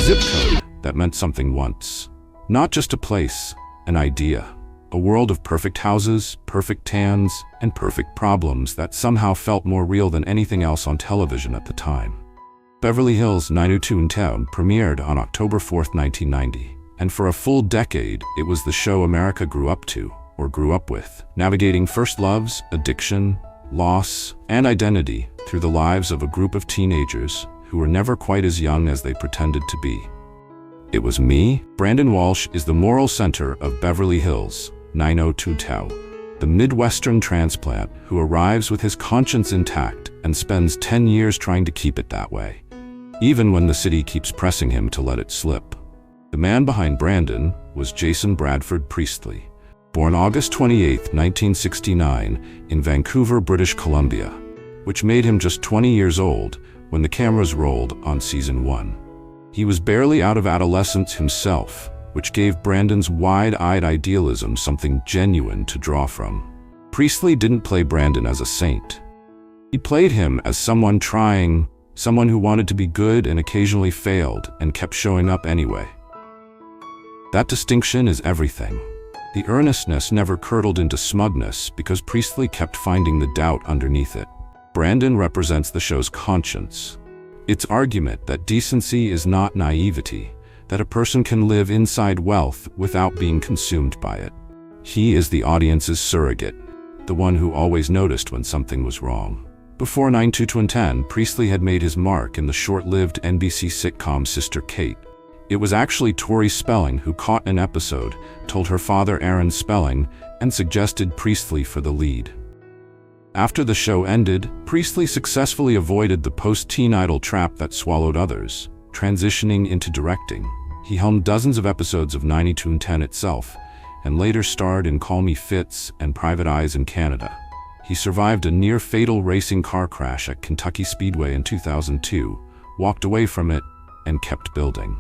zip code that meant something once. Not just a place, an idea. A world of perfect houses, perfect tans, and perfect problems that somehow felt more real than anything else on television at the time. Beverly Hills 90210 premiered on October 4, 1990, and for a full decade, it was the show America grew up to, or grew up with, navigating first loves, addiction, loss, and identity through the lives of a group of teenagers who were never quite as young as they pretended to be. It was me. Brandon Walsh is the moral center of Beverly Hills 90210, the Midwestern transplant who arrives with his conscience intact and spends 10 years trying to keep it that way, even when the city keeps pressing him to let it slip. The man behind Brandon was Jason Bradford Priestley, born August 28, 1969, in Vancouver, British Columbia, which made him just 20 years old when the cameras rolled on season 1. He was barely out of adolescence himself, which gave Brandon's wide-eyed idealism something genuine to draw from. Priestley didn't play Brandon as a saint. He played him as someone trying, someone who wanted to be good and occasionally failed and kept showing up anyway. That distinction is everything. The earnestness never curdled into smugness because Priestley kept finding the doubt underneath it. Brandon represents the show's conscience. Its argument that decency is not naivety, that a person can live inside wealth without being consumed by it. He is the audience's surrogate, the one who always noticed when something was wrong. Before 90210, Priestley had made his mark in the short-lived NBC sitcom Sister Kate. It was actually Tori Spelling who caught an episode, told her father Aaron Spelling, and suggested Priestley for the lead. After the show ended, Priestley successfully avoided the post-teen idol trap that swallowed others, transitioning into directing. He helmed dozens of episodes of 90210 itself, and later starred in Call Me Fitz and Private Eyes in Canada. He survived a near-fatal racing car crash at Kentucky Speedway in 2002, walked away from it, and kept building.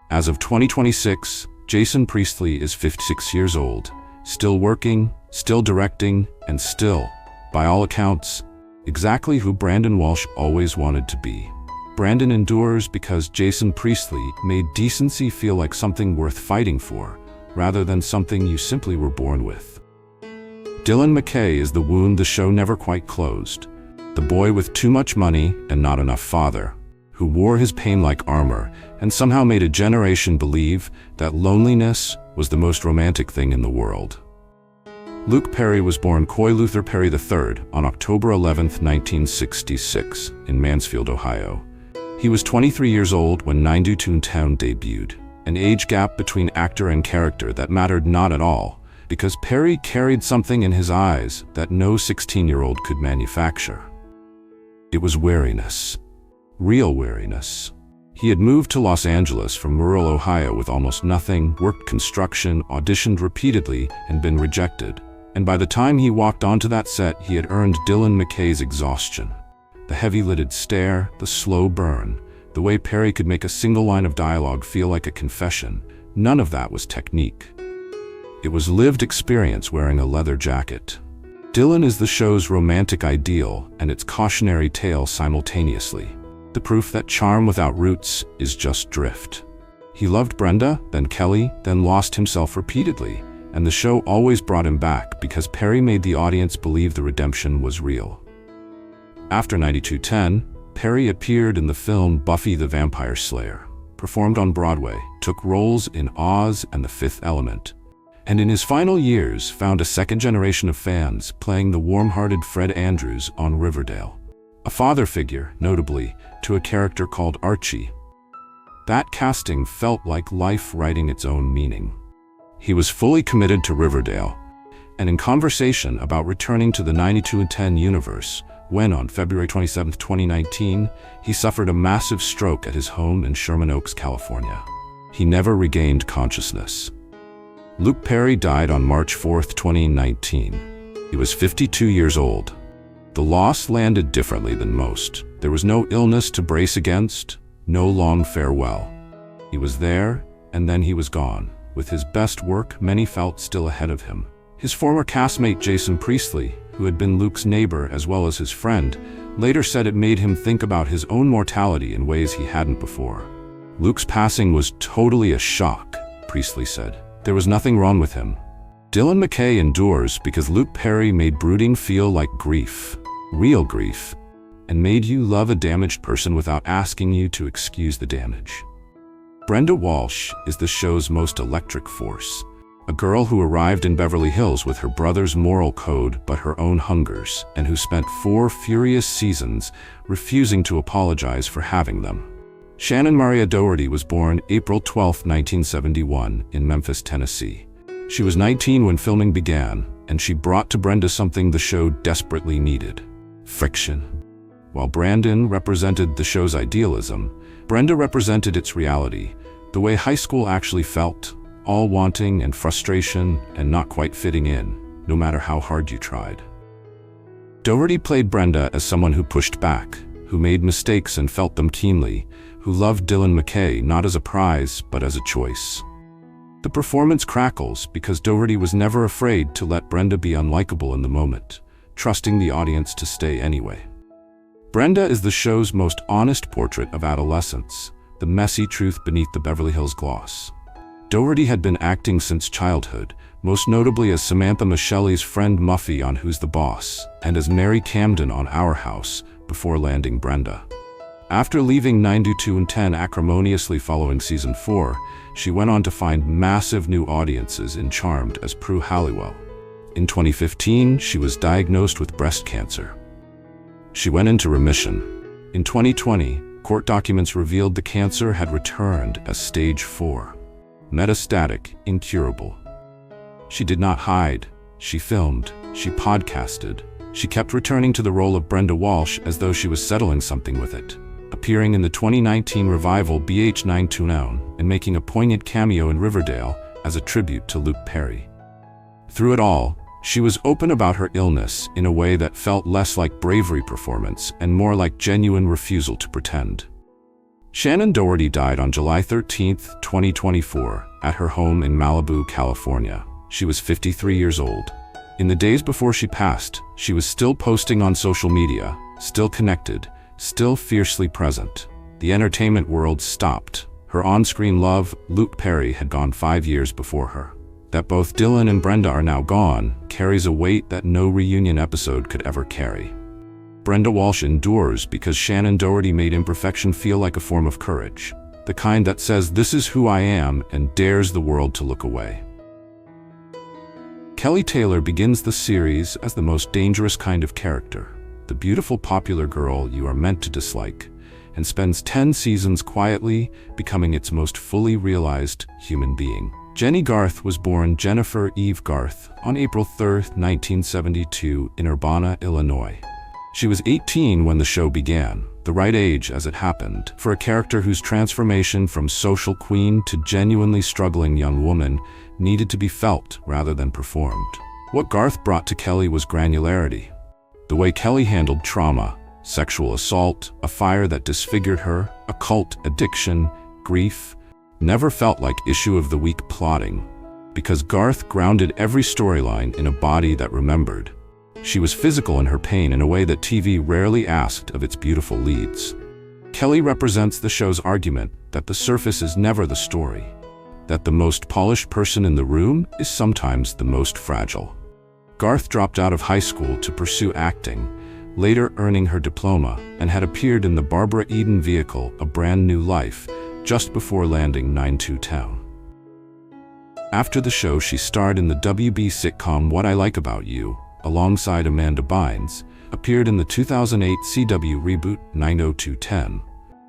As of 2026, Jason Priestley is 56 years old, still working, still directing, and still, by all accounts, exactly who Brandon Walsh always wanted to be. Brandon endures because Jason Priestley made decency feel like something worth fighting for, rather than something you simply were born with. Dylan McKay is the wound the show never quite closed. The boy with too much money and not enough father, who wore his pain like armor and somehow made a generation believe that loneliness was the most romantic thing in the world. Luke Perry was born Coy Luther Perry III on October 11, 1966, in Mansfield, Ohio. He was 23 years old when 90210 debuted, an age gap between actor and character that mattered not at all, because Perry carried something in his eyes that no 16-year-old could manufacture. It was wariness. Real wariness. He had moved to Los Angeles from rural Ohio with almost nothing, worked construction, auditioned repeatedly, and been rejected. And by the time he walked onto that set, he had earned Dylan McKay's exhaustion. The heavy-lidded stare, the slow burn, the way Perry could make a single line of dialogue feel like a confession, none of that was technique. It was lived experience wearing a leather jacket. Dylan is the show's romantic ideal and its cautionary tale simultaneously. The proof that charm without roots is just drift. He loved Brenda, then Kelly, then lost himself repeatedly, and the show always brought him back because Perry made the audience believe the redemption was real. After 90210, Perry appeared in the film Buffy the Vampire Slayer, performed on Broadway, took roles in Oz and The Fifth Element, and in his final years found a second generation of fans playing the warm-hearted Fred Andrews on Riverdale, a father figure, notably, to a character called Archie. That casting felt like life writing its own meaning. He was fully committed to Riverdale, and in conversation about returning to the 90210 universe, when on February 27, 2019, he suffered a massive stroke at his home in Sherman Oaks, California. He never regained consciousness. Luke Perry died on March 4, 2019. He was 52 years old. The loss landed differently than most. There was no illness to brace against, no long farewell. He was there, and then he was gone, with his best work many felt still ahead of him. His former castmate Jason Priestley, who had been Luke's neighbor as well as his friend, later said it made him think about his own mortality in ways he hadn't before. Luke's passing was totally a shock, Priestley said. There was nothing wrong with him. Dylan McKay endures because Luke Perry made brooding feel like grief, real grief, and made you love a damaged person without asking you to excuse the damage. Brenda Walsh is the show's most electric force, a girl who arrived in Beverly Hills with her brother's moral code but her own hungers, and who spent 4 furious seasons refusing to apologize for having them. Shannon Maria Doherty was born April 12, 1971, in Memphis, Tennessee. She was 19 when filming began, and she brought to Brenda something the show desperately needed: friction. While Brandon represented the show's idealism, Brenda represented its reality, the way high school actually felt, all wanting and frustration and not quite fitting in, no matter how hard you tried. Doherty played Brenda as someone who pushed back, who made mistakes and felt them keenly, who loved Dylan McKay not as a prize but as a choice. The performance crackles because Doherty was never afraid to let Brenda be unlikable in the moment, trusting the audience to stay anyway. Brenda is the show's most honest portrait of adolescence, the messy truth beneath the Beverly Hills gloss. Doherty had been acting since childhood, most notably as Samantha Michelle's friend Muffy on Who's the Boss, and as Mary Camden on Our House, before landing Brenda. After leaving 9-2-10 acrimoniously following season 4, she went on to find massive new audiences in Charmed as Prue Halliwell. In 2015, she was diagnosed with breast cancer. She went into remission. In 2020, court documents revealed the cancer had returned as stage 4. Metastatic, incurable. She did not hide. She filmed. She podcasted. She kept returning to the role of Brenda Walsh as though she was settling something with it, appearing in the 2019 revival BH 929 and making a poignant cameo in Riverdale as a tribute to Luke Perry. Through it all, she was open about her illness in a way that felt less like bravery performance and more like genuine refusal to pretend. Shannon Doherty died on July 13, 2024, at her home in Malibu, California. She was 53 years old. In the days before she passed, she was still posting on social media, still connected, still fiercely present. The entertainment world stopped. Her on-screen love, Luke Perry, had gone 5 years before her. That both Dylan and Brenda are now gone carries a weight that no reunion episode could ever carry. Brenda Walsh endures because Shannon Doherty made imperfection feel like a form of courage, the kind that says, "This is who I am," and dares the world to look away. Kelly Taylor begins the series as the most dangerous kind of character, the beautiful popular girl you are meant to dislike, and spends 10 seasons quietly becoming its most fully realized human being. Jenny Garth was born Jennifer Eve Garth on April 3, 1972 in Urbana, Illinois. She was 18 when the show began, the right age as it happened, for a character whose transformation from social queen to genuinely struggling young woman needed to be felt rather than performed. What Garth brought to Kelly was granularity. The way Kelly handled trauma, sexual assault, a fire that disfigured her, a cult, addiction, grief, never felt like issue of the week plotting, because Garth grounded every storyline in a body that remembered. She was physical in her pain in a way that TV rarely asked of its beautiful leads. Kelly represents the show's argument that the surface is never the story, that the most polished person in the room is sometimes the most fragile. Garth dropped out of high school to pursue acting, later earning her diploma, and had appeared in the Barbara Eden vehicle A Brand New Life just before landing 9-2-10. After the show, she starred in the WB sitcom What I Like About You, alongside Amanda Bynes, appeared in the 2008 CW reboot 90210,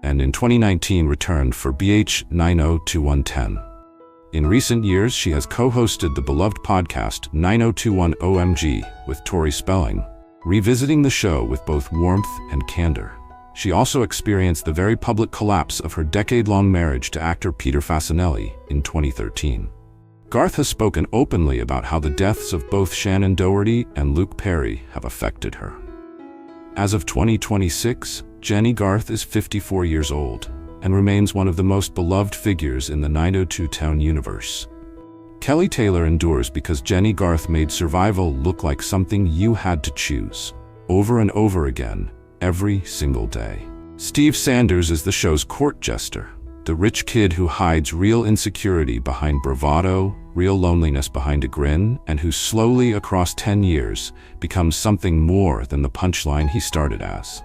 and in 2019 returned for BH 902110. In recent years, she has co-hosted the beloved podcast 9021 OMG with Tori Spelling, revisiting the show with both warmth and candor. She also experienced the very public collapse of her decade-long marriage to actor Peter Fasinelli in 2013. Garth has spoken openly about how the deaths of both Shannon Doherty and Luke Perry have affected her. As of 2026, Jenny Garth is 54 years old and remains one of the most beloved figures in the 90210 universe. Kelly Taylor endures because Jenny Garth made survival look like something you had to choose, over and over again, every single day. Steve Sanders is the show's court jester, The rich kid who hides real insecurity behind bravado, real loneliness behind a grin, and who slowly, across 10 years, becomes something more than the punchline he started as.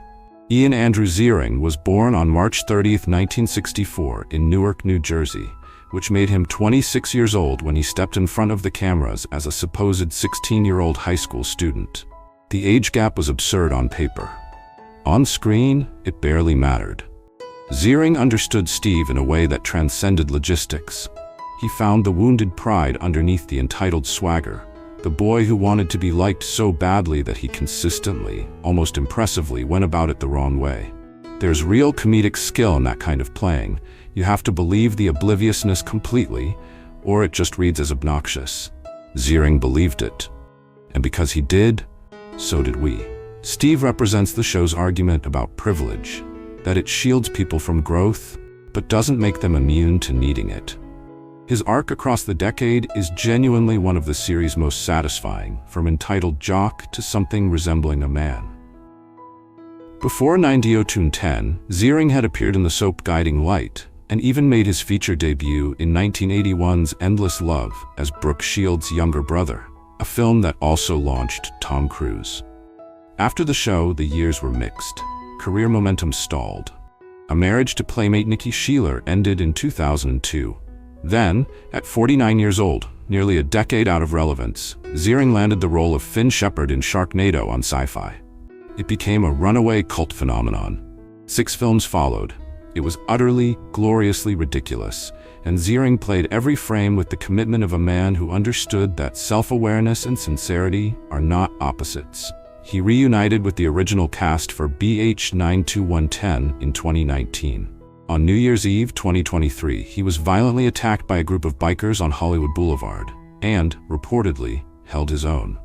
Ian Andrew Ziering was born on March 30, 1964, in Newark, New Jersey, which made him 26 years old when he stepped in front of the cameras as a supposed 16-year-old high school student. The age gap was absurd on paper. On screen, it barely mattered. Ziering understood Steve in a way that transcended logistics. He found the wounded pride underneath the entitled swagger, the boy who wanted to be liked so badly that he consistently, almost impressively, went about it the wrong way. There's real comedic skill in that kind of playing. You have to believe the obliviousness completely, or it just reads as obnoxious. Ziering believed it. And because he did, so did we. Steve represents the show's argument about privilege, that it shields people from growth, but doesn't make them immune to needing it. His arc across the decade is genuinely one of the series' most satisfying, from entitled jock to something resembling a man. Before 90210, Ziering had appeared in the soap Guiding Light, and even made his feature debut in 1981's Endless Love as Brooke Shields' younger brother, a film that also launched Tom Cruise. After the show, the years were mixed. Career momentum stalled. A marriage to playmate Nikki Sheeler ended in 2002. Then, at 49 years old, nearly a decade out of relevance, Ziering landed the role of Finn Shepard in Sharknado on Sci-Fi. It became a runaway cult phenomenon. 6 films followed. It was utterly, gloriously ridiculous, and Ziering played every frame with the commitment of a man who understood that self-awareness and sincerity are not opposites. He reunited with the original cast for BH 92110 in 2019. On New Year's Eve 2023, he was violently attacked by a group of bikers on Hollywood Boulevard, and, reportedly, held his own.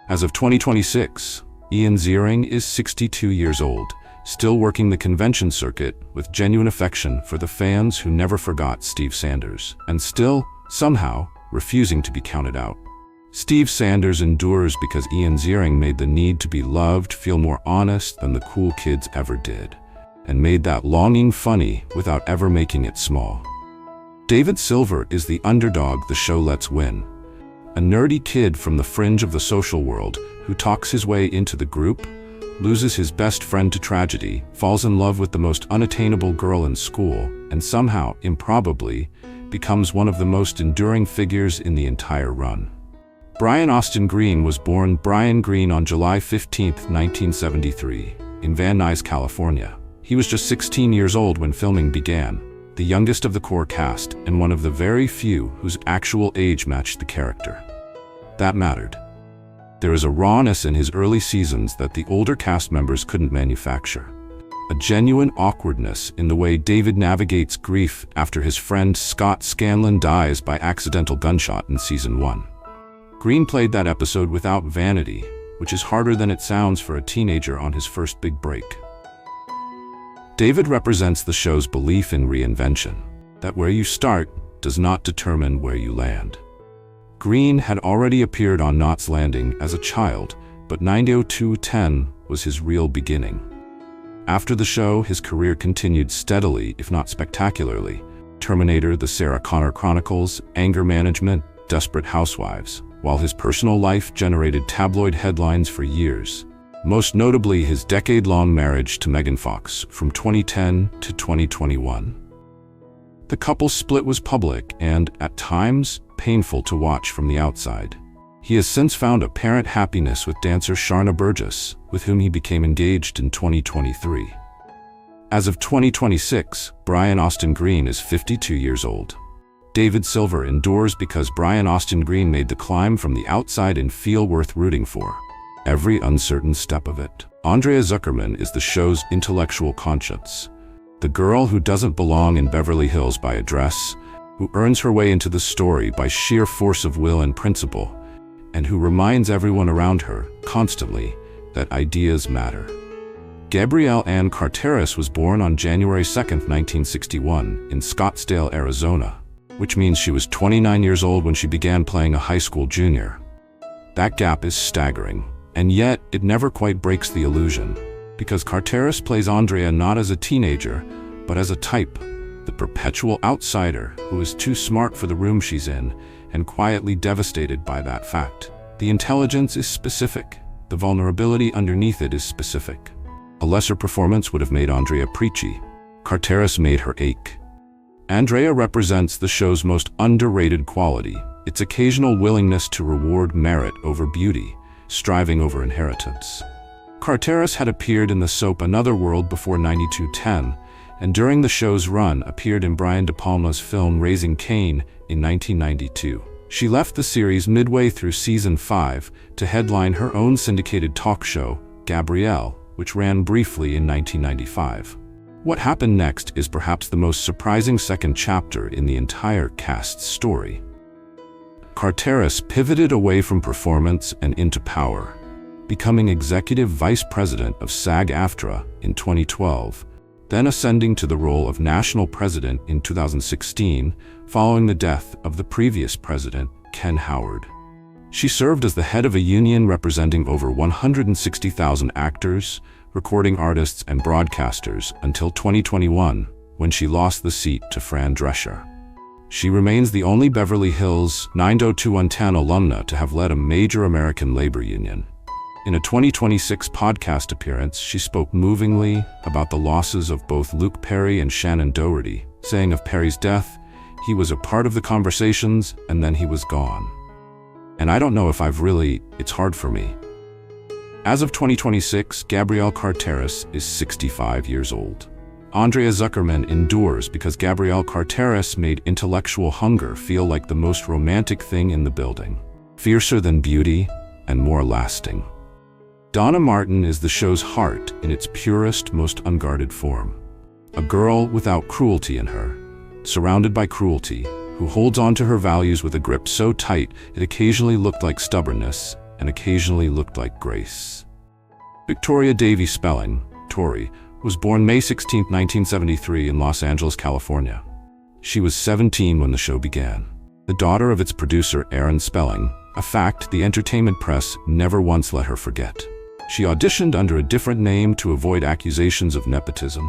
As of 2026, Ian Ziering is 62 years old, still working the convention circuit with genuine affection for the fans who never forgot Steve Sanders, and still, somehow, refusing to be counted out. Steve Sanders endures because Ian Ziering made the need to be loved feel more honest than the cool kids ever did, and made that longing funny without ever making it small. David Silver is the underdog the show lets win. A nerdy kid from the fringe of the social world who talks his way into the group, loses his best friend to tragedy, falls in love with the most unattainable girl in school, and somehow, improbably, becomes one of the most enduring figures in the entire run. Brian Austin Green was born Brian Green on July 15, 1973, in Van Nuys, California. He was just 16 years old when filming began, the youngest of the core cast and one of the very few whose actual age matched the character. That mattered. There is a rawness in his early seasons that the older cast members couldn't manufacture. A genuine awkwardness in the way David navigates grief after his friend Scott Scanlon dies by accidental gunshot in season 1. Green played that episode without vanity, which is harder than it sounds for a teenager on his first big break. David represents the show's belief in reinvention, that where you start does not determine where you land. Green had already appeared on Knots Landing as a child, but 90210 was his real beginning. After the show, his career continued steadily, if not spectacularly. Terminator, The Sarah Connor Chronicles, Anger Management, Desperate Housewives, while his personal life generated tabloid headlines for years, most notably his decade-long marriage to Megan Fox from 2010 to 2021. The couple's split was public and, at times, painful to watch from the outside. He has since found apparent happiness with dancer Sharna Burgess, with whom he became engaged in 2023. As of 2026, Brian Austin Green is 52 years old. David Silver endures because Brian Austin Green made the climb from the outside and feel worth rooting for, every uncertain step of it. Andrea Zuckerman is the show's intellectual conscience, the girl who doesn't belong in Beverly Hills by a dress, who earns her way into the story by sheer force of will and principle, and who reminds everyone around her, constantly, that ideas matter. Gabrielle Ann Carteris was born on January 2, 1961, in Scottsdale, Arizona, which means she was 29 years old when she began playing a high school junior. That gap is staggering, and yet it never quite breaks the illusion, because Carteris plays Andrea not as a teenager, but as a type, the perpetual outsider who is too smart for the room she's in and quietly devastated by that fact. The intelligence is specific. The vulnerability underneath it is specific. A lesser performance would have made Andrea preachy. Carteris made her ache. Andrea represents the show's most underrated quality, its occasional willingness to reward merit over beauty, striving over inheritance. Carteris had appeared in the soap Another World before 9210, and during the show's run appeared in Brian De Palma's film Raising Cain in 1992. She left the series midway through season 5 to headline her own syndicated talk show, Gabrielle, which ran briefly in 1995. What happened next is perhaps the most surprising second chapter in the entire cast's story. Carteris pivoted away from performance and into power, becoming executive vice president of SAG-AFTRA in 2012, then ascending to the role of national president in 2016, following the death of the previous president, Ken Howard. She served as the head of a union representing over 160,000 actors, recording artists, and broadcasters until 2021, when she lost the seat to Fran Drescher. She remains the only Beverly Hills 90210 alumna to have led a major American labor union. In a 2026 podcast appearance, she spoke movingly about the losses of both Luke Perry and Shannon Doherty, saying of Perry's death, "He was a part of the conversations, and then he was gone. And I don't know if it's hard for me." As of 2026, Gabrielle Carteris is 65 years old. Andrea Zuckerman endures because Gabrielle Carteris made intellectual hunger feel like the most romantic thing in the building, fiercer than beauty and more lasting. Donna Martin is the show's heart in its purest, most unguarded form. A girl without cruelty in her, surrounded by cruelty, who holds on to her values with a grip so tight it occasionally looked like stubbornness and occasionally looked like grace. Victoria Davy Spelling, Tori, was born May 16, 1973 in Los Angeles, California. She was 17 when the show began. The daughter of its producer, Aaron Spelling, a fact the entertainment press never once let her forget. She auditioned under a different name to avoid accusations of nepotism.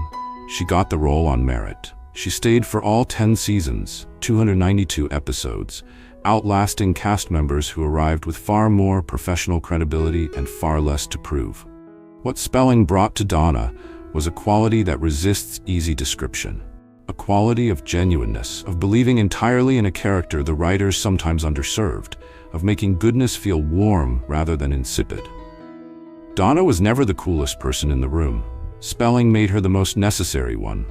She got the role on merit. She stayed for all 10 seasons, 292 episodes, outlasting cast members who arrived with far more professional credibility and far less to prove. What Spelling brought to Donna was a quality that resists easy description. A quality of genuineness, of believing entirely in a character the writers sometimes underserved, of making goodness feel warm rather than insipid. Donna was never the coolest person in the room. Spelling made her the most necessary one.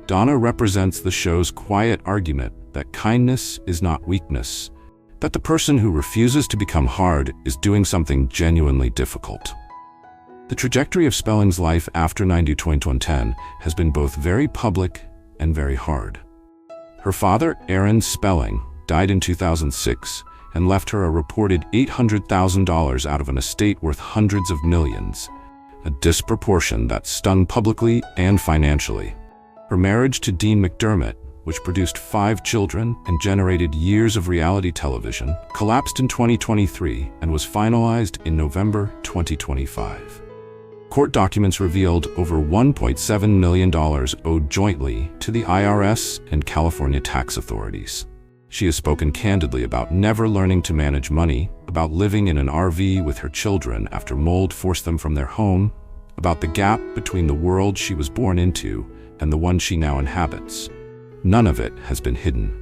Donna represents the show's quiet argument that kindness is not weakness, that the person who refuses to become hard is doing something genuinely difficult. The trajectory of Spelling's life after 9/2010 has been both very public and very hard. Her father, Aaron Spelling, died in 2006 and left her a reported $800,000 out of an estate worth hundreds of millions, a disproportion that stung publicly and financially. Her marriage to Dean McDermott, which produced 5 children and generated years of reality television, collapsed in 2023 and was finalized in November 2025. Court documents revealed over $1.7 million owed jointly to the IRS and California tax authorities. She has spoken candidly about never learning to manage money, about living in an RV with her children after mold forced them from their home, about the gap between the world she was born into and the one she now inhabits. None of it has been hidden.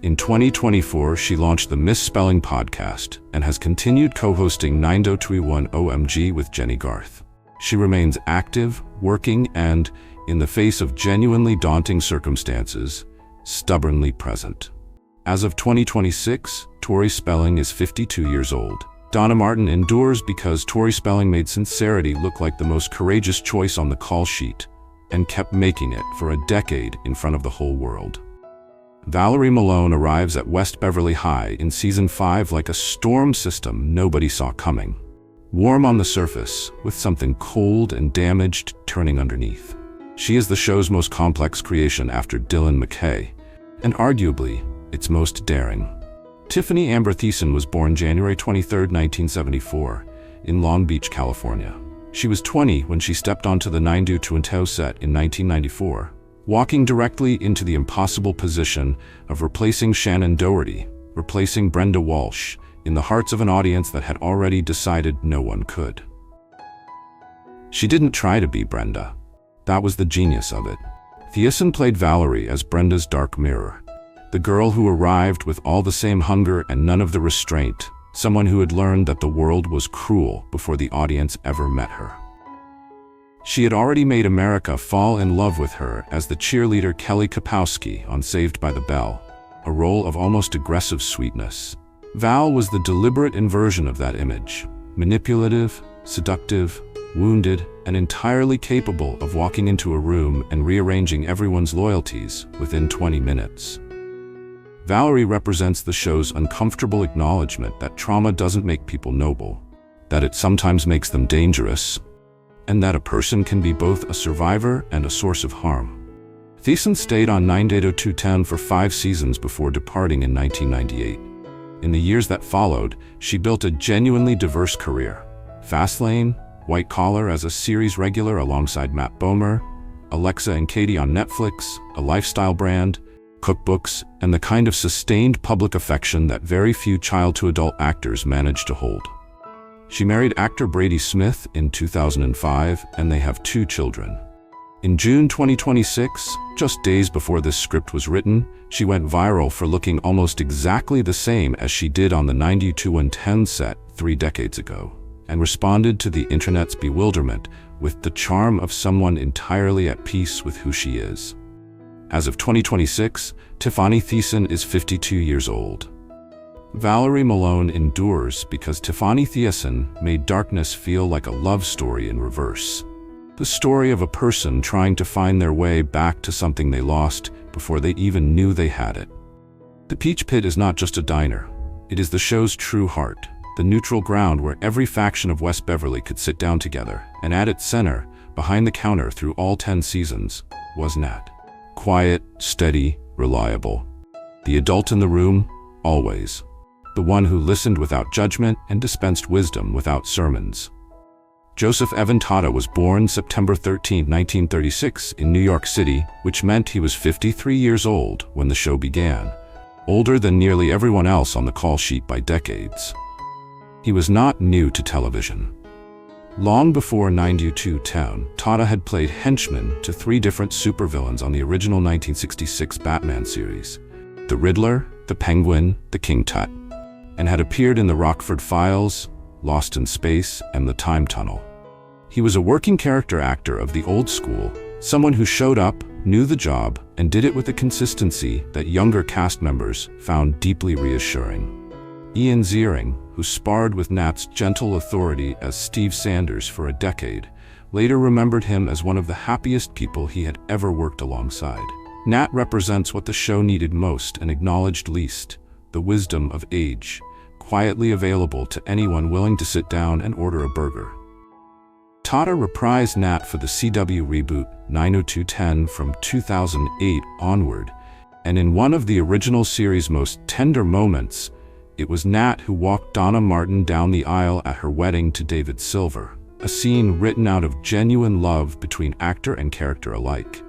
In 2024, she launched the Miss Spelling podcast and has continued co-hosting 90210 OMG with Jenny Garth. She remains active, working, and, in the face of genuinely daunting circumstances, stubbornly present. As of 2026, Tori Spelling is 52 years old. Donna Martin endures because Tori Spelling made sincerity look like the most courageous choice on the call sheet and kept making it for a decade in front of the whole world. Valerie Malone arrives at West Beverly High in season 5 like a storm system nobody saw coming. Warm on the surface, with something cold and damaged turning underneath. She is the show's most complex creation after Dylan McKay, and arguably, its most daring. Tiffany Amber Thiessen was born January 23, 1974, in Long Beach, California. She was 20 when she stepped onto the 90210 set in 1994, walking directly into the impossible position of replacing Shannon Doherty, replacing Brenda Walsh, in the hearts of an audience that had already decided no one could. She didn't try to be Brenda. That was the genius of it. Thiessen played Valerie as Brenda's dark mirror, the girl who arrived with all the same hunger and none of the restraint, someone who had learned that the world was cruel before the audience ever met her. She had already made America fall in love with her as the cheerleader Kelly Kapowski on Saved by the Bell, a role of almost aggressive sweetness. Val was the deliberate inversion of that image, manipulative, seductive, wounded, and entirely capable of walking into a room and rearranging everyone's loyalties within 20 minutes. Valerie represents the show's uncomfortable acknowledgement that trauma doesn't make people noble, that it sometimes makes them dangerous, and that a person can be both a survivor and a source of harm. Thiessen stayed on 9/8/0210 for 5 seasons before departing in 1998. In the years that followed, she built a genuinely diverse career. Fastlane, White Collar as a series regular alongside Matt Bomer, Alexa and Katie on Netflix, a lifestyle brand, cookbooks, and the kind of sustained public affection that very few child-to-adult actors manage to hold. She married actor Brady Smith in 2005, and they have 2 children. In June 2026, just days before this script was written, she went viral for looking almost exactly the same as she did on the 90210 set 3 decades ago, and responded to the internet's bewilderment with the charm of someone entirely at peace with who she is. As of 2026, Tiffany Thiessen is 52 years old. Valerie Malone endures because Tiffany Thiessen made darkness feel like a love story in reverse. The story of a person trying to find their way back to something they lost before they even knew they had it. The Peach Pit is not just a diner. It is the show's true heart, the neutral ground where every faction of West Beverly could sit down together, and at its center, behind the counter through all 10 seasons, was Nat. Quiet, steady, reliable. The adult in the room, always. The one who listened without judgment and dispensed wisdom without sermons. Joseph Evan Tata was born September 13, 1936 in New York City, which meant he was 53 years old when the show began, older than nearly everyone else on the call sheet by decades. He was not new to television. Long before 90210, Tata had played henchman to 3 different supervillains on the original 1966 Batman series, the Riddler, the Penguin, the King Tut, and had appeared in the Rockford Files, Lost in Space, and The Time Tunnel. He was a working character actor of the old school, someone who showed up, knew the job, and did it with a consistency that younger cast members found deeply reassuring. Ian Ziering, who sparred with Nat's gentle authority as Steve Sanders for a decade, later remembered him as one of the happiest people he had ever worked alongside. Nat represents what the show needed most and acknowledged least, the wisdom of age, quietly available to anyone willing to sit down and order a burger. Tata reprised Nat for the CW reboot 90210 from 2008 onward, and in one of the original series' most tender moments, it was Nat who walked Donna Martin down the aisle at her wedding to David Silver, a scene written out of genuine love between actor and character alike.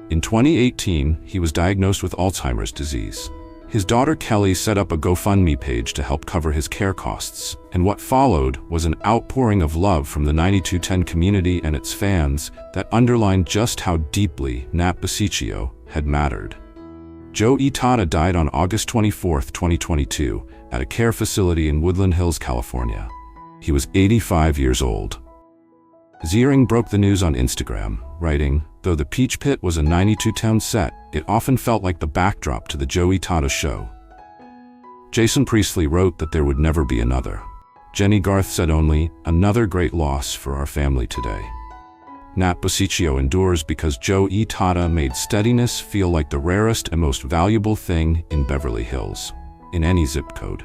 In 2018, he was diagnosed with Alzheimer's disease. His daughter Kelly set up a GoFundMe page to help cover his care costs, and what followed was an outpouring of love from the 90210 community and its fans that underlined just how deeply Nat Basiccio had mattered. Joe E. Tata died on August 24, 2022, at a care facility in Woodland Hills, California. He was 85 years old. Ziering broke the news on Instagram, writing, "Though the Peach Pit was a 90210 set, it often felt like the backdrop to the Joey Tata show." Jason Priestley wrote that there would never be another. Jenny Garth said only, "Another great loss for our family today." Nat Basiccio endures because Joe E. Tata made steadiness feel like the rarest and most valuable thing in Beverly Hills, in any zip code.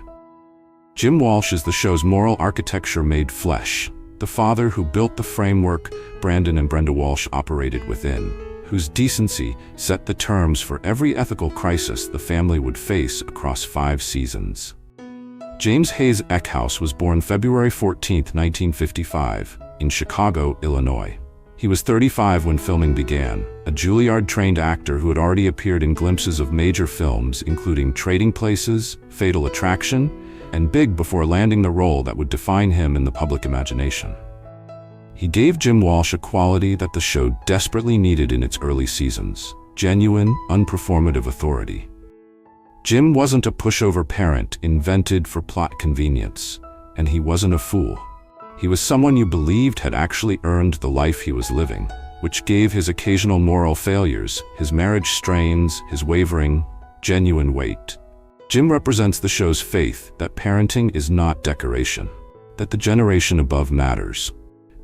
Jim Walsh is the show's moral architecture made flesh, the father who built the framework Brandon and Brenda Walsh operated within, whose decency set the terms for every ethical crisis the family would face across 5 seasons. James Hayes Eckhouse was born February 14, 1955, in Chicago, Illinois. He was 35 when filming began, a Juilliard-trained actor who had already appeared in glimpses of major films including Trading Places, Fatal Attraction, and Big before landing the role that would define him in the public imagination. He gave Jim Walsh a quality that the show desperately needed in its early seasons: genuine, unperformative authority. Jim wasn't a pushover parent invented for plot convenience, and he wasn't a fool. He was someone you believed had actually earned the life he was living, which gave his occasional moral failures, his marriage strains, his wavering, genuine weight. Jim represents the show's faith that parenting is not decoration, that the generation above matters,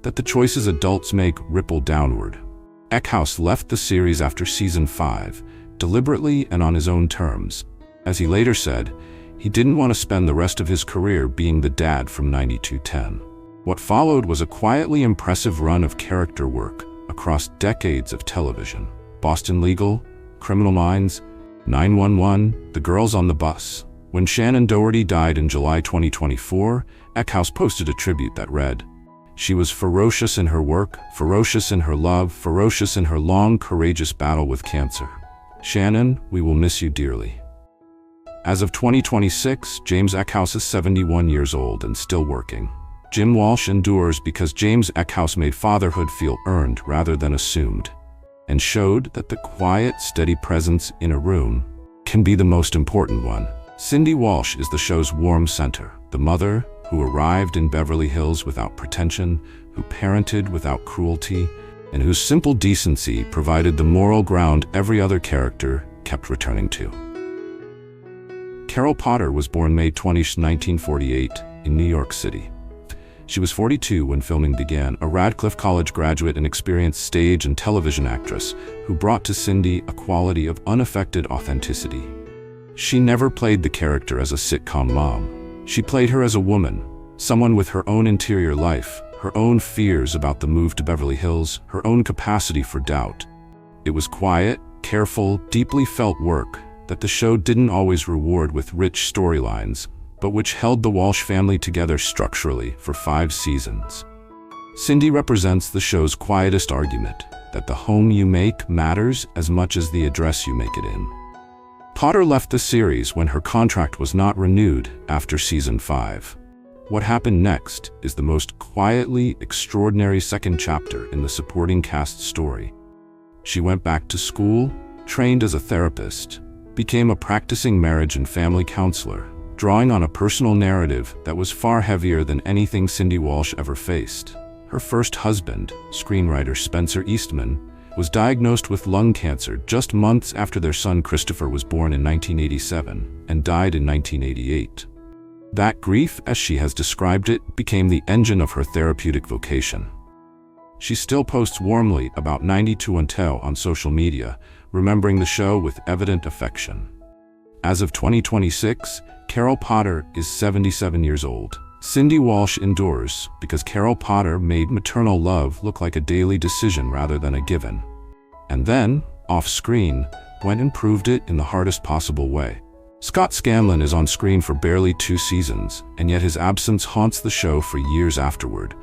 that the choices adults make ripple downward. Eckhouse left the series after season 5, deliberately and on his own terms. As he later said, he didn't want to spend the rest of his career being the dad from 9210. What followed was a quietly impressive run of character work across decades of television. Boston Legal, Criminal Minds, 911, The Girls on the Bus. When Shannon Doherty died in July 2024, Eckhouse posted a tribute that read, "She was ferocious in her work, ferocious in her love, ferocious in her long, courageous battle with cancer. Shannon, we will miss you dearly." As of 2026, James Eckhouse is 71 years old and still working. Jim Walsh endures because James Eckhouse made fatherhood feel earned rather than assumed, and showed that the quiet, steady presence in a room can be the most important one. Cindy Walsh is the show's warm center, the mother who arrived in Beverly Hills without pretension, who parented without cruelty, and whose simple decency provided the moral ground every other character kept returning to. Carol Potter was born May 20, 1948, in New York City. She was 42 when filming began, a Radcliffe College graduate and experienced stage and television actress who brought to Cindy a quality of unaffected authenticity. She never played the character as a sitcom mom. She played her as a woman, someone with her own interior life, her own fears about the move to Beverly Hills, her own capacity for doubt. It was quiet, careful, deeply felt work that the show didn't always reward with rich storylines, but which held the Walsh family together structurally for 5 seasons. Cindy represents the show's quietest argument, that the home you make matters as much as the address you make it in. Potter left the series when her contract was not renewed after season 5. What happened next is the most quietly extraordinary second chapter in the supporting cast story. She went back to school, trained as a therapist, became a practicing marriage and family counselor, drawing on a personal narrative that was far heavier than anything Cindy Walsh ever faced. Her first husband, screenwriter Spencer Eastman, was diagnosed with lung cancer just months after their son Christopher was born in 1987 and died in 1988. That grief, as she has described it, became the engine of her therapeutic vocation. She still posts warmly about 9210 on social media, remembering the show with evident affection. As of 2026, Carol Potter is 77 years old. Cindy Walsh endures because Carol Potter made maternal love look like a daily decision rather than a given. And then, off-screen, went and proved it in the hardest possible way. Scott Scanlon is on screen for barely 2 seasons, and yet his absence haunts the show for years afterward.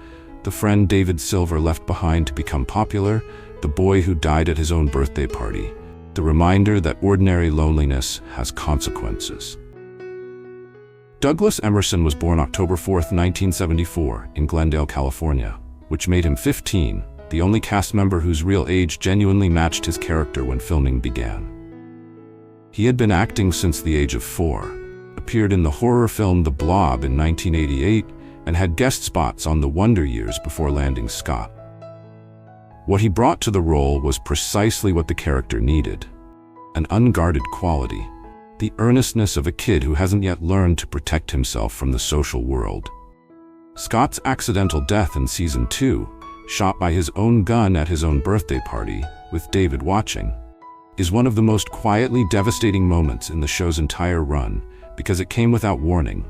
The friend David Silver left behind to become popular, the boy who died at his own birthday party, the reminder that ordinary loneliness has consequences. Douglas Emerson was born October 4, 1974, in Glendale, California, which made him 15, the only cast member whose real age genuinely matched his character when filming began. He had been acting since the age of 4, appeared in the horror film The Blob in 1988, and had guest spots on The Wonder Years before landing Scott. What he brought to the role was precisely what the character needed: an unguarded quality, the earnestness of a kid who hasn't yet learned to protect himself from the social world. Scott's accidental death in season 2, shot by his own gun at his own birthday party, with David watching, is one of the most quietly devastating moments in the show's entire run, because it came without warning,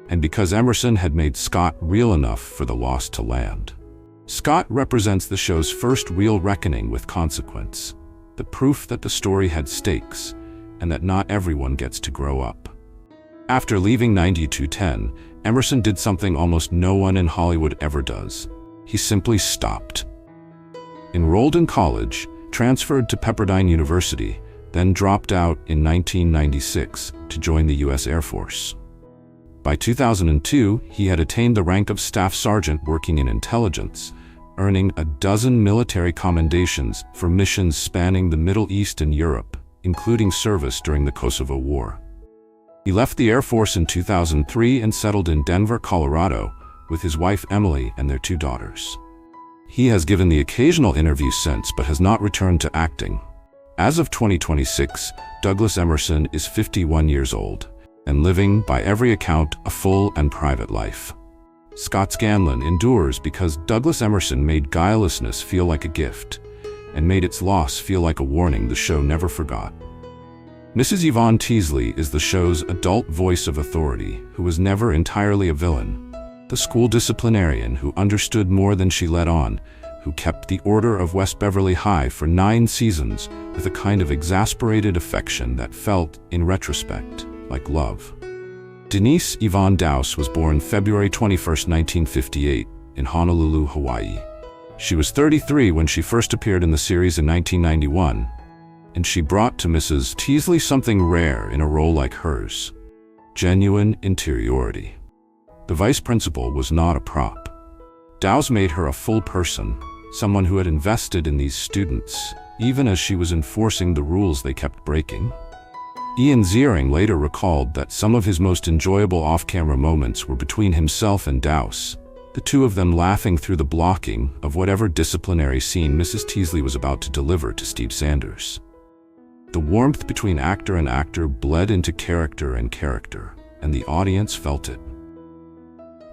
and because Emerson had made Scott real enough for the loss to land. Scott represents the show's first real reckoning with consequence, the proof that the story had stakes, and that not everyone gets to grow up. After leaving 9210, Emerson did something almost no one in Hollywood ever does. He simply stopped. Enrolled in college, transferred to Pepperdine University, then dropped out in 1996 to join the U.S. Air Force. By 2002, he had attained the rank of Staff Sergeant working in intelligence, earning a dozen military commendations for missions spanning the Middle East and Europe, including service during the Kosovo War. He left the Air Force in 2003 and settled in Denver, Colorado, with his wife Emily and their 2 daughters. He has given the occasional interview since, but has not returned to acting. As of 2026, Douglas Emerson is 51 years old, and living, by every account, a full and private life. Scott Scanlon endures because Douglas Emerson made guilelessness feel like a gift, and made its loss feel like a warning the show never forgot. Mrs. Yvonne Teasley is the show's adult voice of authority, who was never entirely a villain. The school disciplinarian who understood more than she let on, who kept the order of West Beverly High for 9 seasons with a kind of exasperated affection that felt, in retrospect, like love. Denise Yvonne Dowse was born February 21, 1958, in Honolulu, Hawaii. She was 33 when she first appeared in the series in 1991, and she brought to Mrs. Teasley something rare in a role like hers: genuine interiority. The vice principal was not a prop. Dowse made her a full person, someone who had invested in these students, even as she was enforcing the rules they kept breaking. Ian Ziering later recalled that some of his most enjoyable off-camera moments were between himself and Dowse, the 2 of them laughing through the blocking of whatever disciplinary scene Mrs. Teasley was about to deliver to Steve Sanders. The warmth between actor and actor bled into character, and the audience felt it.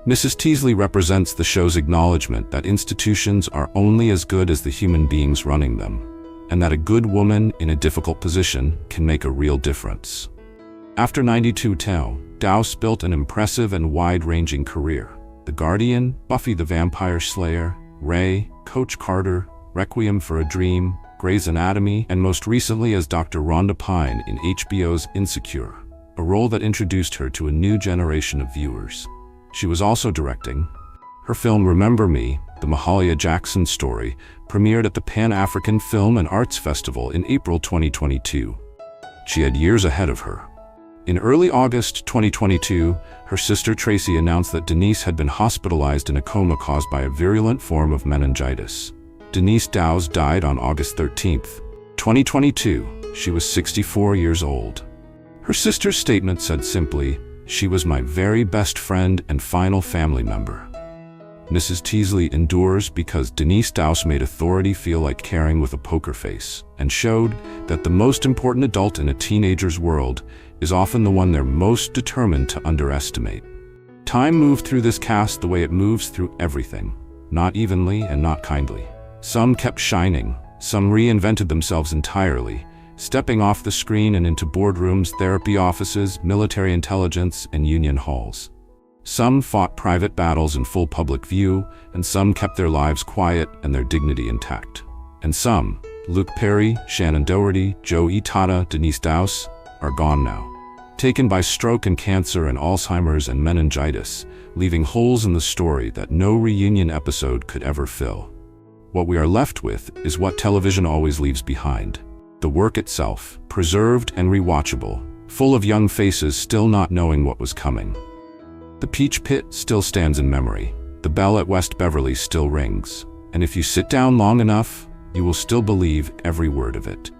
Mrs. Teasley represents the show's acknowledgement that institutions are only as good as the human beings running them, and that a good woman in a difficult position can make a real difference. After 92.10, Dowse built an impressive and wide-ranging career. The Guardian, Buffy the Vampire Slayer, Ray, Coach Carter, Requiem for a Dream, Grey's Anatomy, and most recently as Dr. Rhonda Pine in HBO's Insecure, a role that introduced her to a new generation of viewers. She was also directing. Her film Remember Me, the Mahalia Jackson story, premiered at the Pan-African Film and Arts Festival in April 2022. She had years ahead of her. In early August 2022, her sister Tracy announced that Denise had been hospitalized in a coma caused by a virulent form of meningitis. Denise Dowse died on August 13, 2022. She was 64 years old. Her sister's statement said simply, "She was my very best friend and final family member." Mrs. Teasley endures because Denise Dowse made authority feel like caring with a poker face, and showed that the most important adult in a teenager's world is often the one they're most determined to underestimate. Time moved through this cast the way it moves through everything, not evenly and not kindly. Some kept shining, some reinvented themselves entirely, stepping off the screen and into boardrooms, therapy offices, military intelligence, and union halls. Some fought private battles in full public view, and some kept their lives quiet and their dignity intact. And some, Luke Perry, Shannon Doherty, Joe Itada, Denise Dowse, are gone now, taken by stroke and cancer and Alzheimer's and meningitis, leaving holes in the story that no reunion episode could ever fill. What we are left with is what television always leaves behind: the work itself, preserved and rewatchable, full of young faces still not knowing what was coming. The Peach Pit still stands in memory. The bell at West Beverly still rings. And if you sit down long enough, you will still believe every word of it.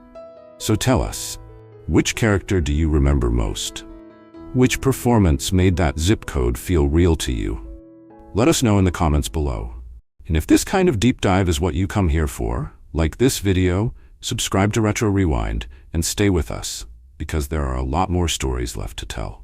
So tell us, which character do you remember most? Which performance made that zip code feel real to you? Let us know in the comments below. And if this kind of deep dive is what you come here for, like this video, subscribe to Retro Rewind, and stay with us, because there are a lot more stories left to tell.